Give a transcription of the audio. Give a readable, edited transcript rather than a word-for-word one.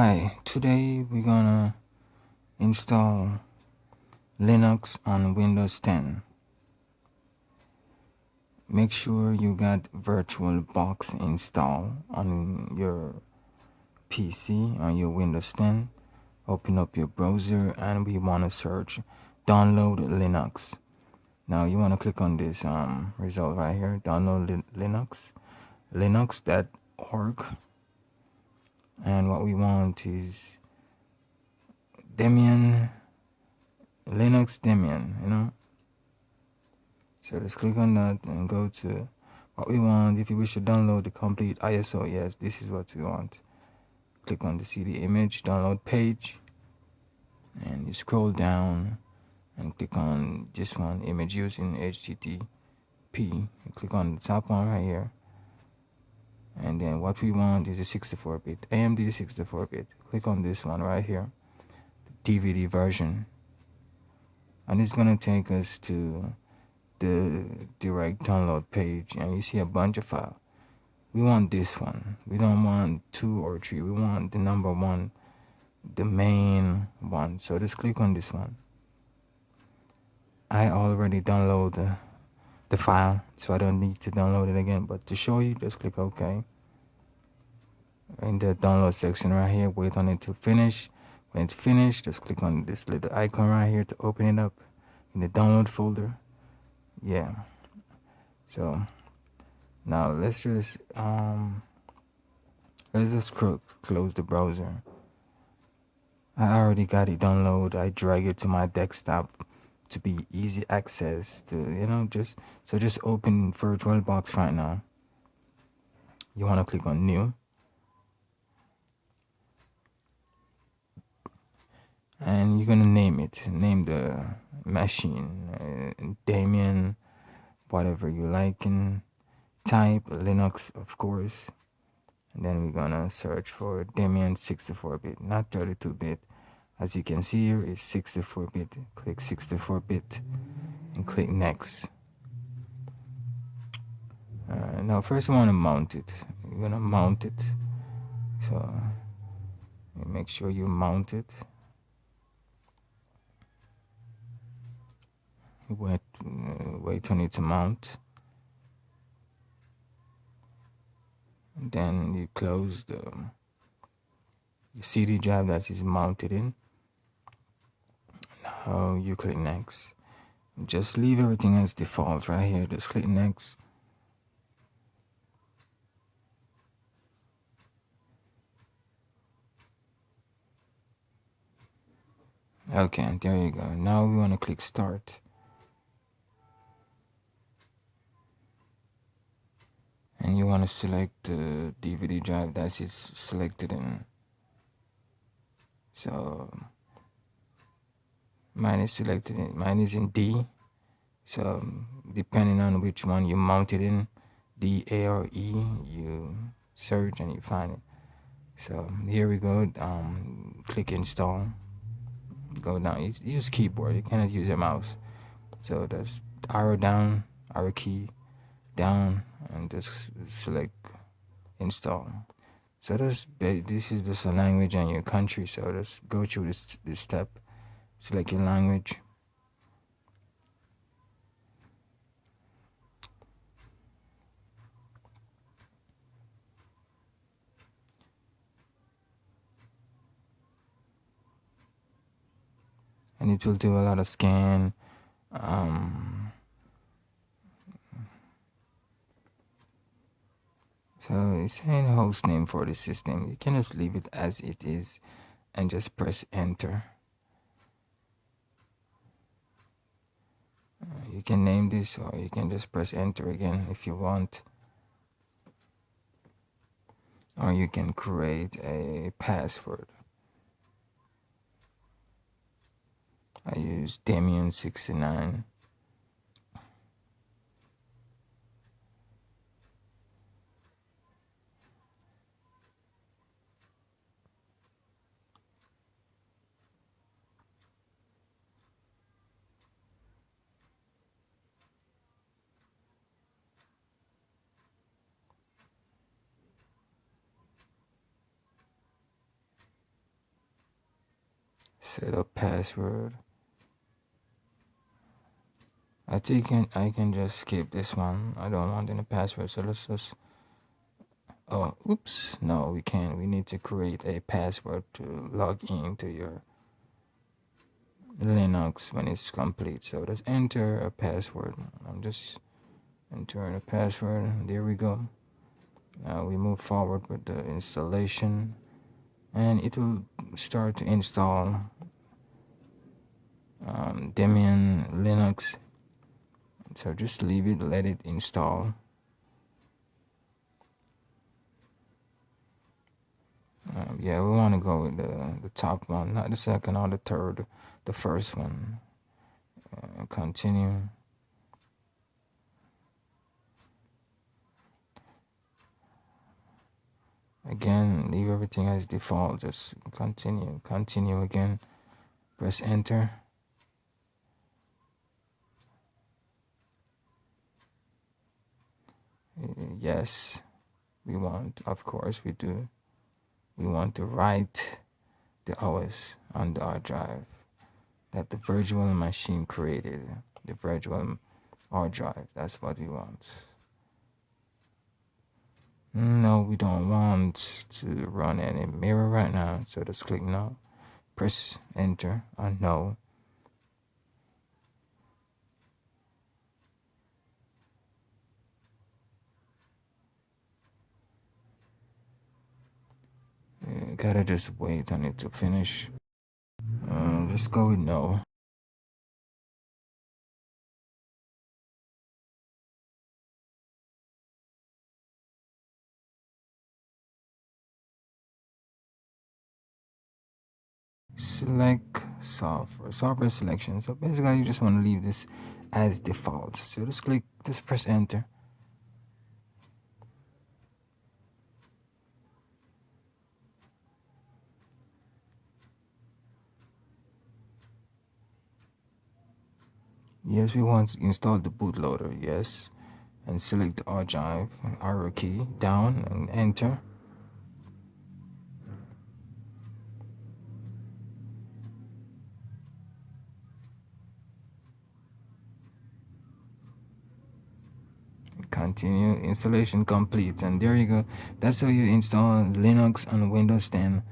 Hi, today we're gonna install Linux on Windows 10. Make sure you got VirtualBox installed on your PC, on your Windows 10. Open up your browser and we want to search download Linux. Now you want to click on this result right here, download Linux, linux.org. And what we want is Debian, Linux Debian. So let's click on that and go to what we want. If you wish to download the complete ISO, yes, this is what we want. Click on the CD image download page and you scroll down and click on this one, image using HTTP. You click on the top one right here. And then what we want is a 64-bit, AMD 64-bit. Click on this one right here, the DVD version. And it's gonna take us to the direct download page and you see a bunch of files. We want this one. We don't want 2 or 3. We want the number 1, the main one. So just click on this one. I already downloaded the file, so I don't need to download it again. But to show you, just click OK. In the download section right here, wait on it to finish. When it's finished, just click on this little icon right here to open it up in the download folder. Yeah. So now let's just close the browser. I already got it downloaded. I drag it to my desktop to be easy access to, just open VirtualBox right now. You want to click on new. And you're going to name it. Name the machine. Damien, whatever you like. And type Linux, of course. And then we're going to search for Damien 64-bit, not 32-bit. As you can see here, it's 64-bit. Click 64-bit and click next. Now first you want to mount it. You're going to mount it. So make sure you mount it. Wait on it to mount. And then you close the CD drive that is mounted in. Now you click next. Just leave everything as default right here. Just click next. Okay, there you go. Now we want to click start. And you want to select the DVD drive that is selected in. So mine is selected in, mine is in D. So depending on which one you mounted in, D, A, or E, you search and you find it. So here we go. Click install. Go down. Use keyboard. You cannot use your mouse. So that's arrow down, arrow key down, and just select install. So this is just a language and your country. So just go through this step. Select your language. And it will do a lot of scan. So it's saying host name for the system. You can just leave it as it is and just press enter. You can name this or you can just press enter again if you want. Or you can create a password. I use Damien69. Set up password. I think I can just skip this one. I don't want any password, so let's just. Oh, oops! No, we can't. We need to create a password to log into your Linux when it's complete. So let's enter a password. I'm just entering a password. There we go. Now we move forward with the installation, and it will start to install Debian Linux. So just leave it, let it install. Yeah, we want to go with the top one, not the second or the third, the first one. Continue. Again, leave everything as default. Just continue. Continue again. Press enter. Yes, we want, of course, we do. We want to write the OS on the hard drive that the virtual machine created. The virtual hard drive. That's what we want. No, we don't want to run any mirror right now. So just click no. Press enter on no. You gotta just wait on it to finish. Let's go with no. Select software selection. So basically, you just want to leave this as default. So just press enter. Yes, we want to install the bootloader. Yes, and select the hard drive, arrow key down, and enter. Continue. Installation complete, and there you go. That's how you install Linux on Windows 10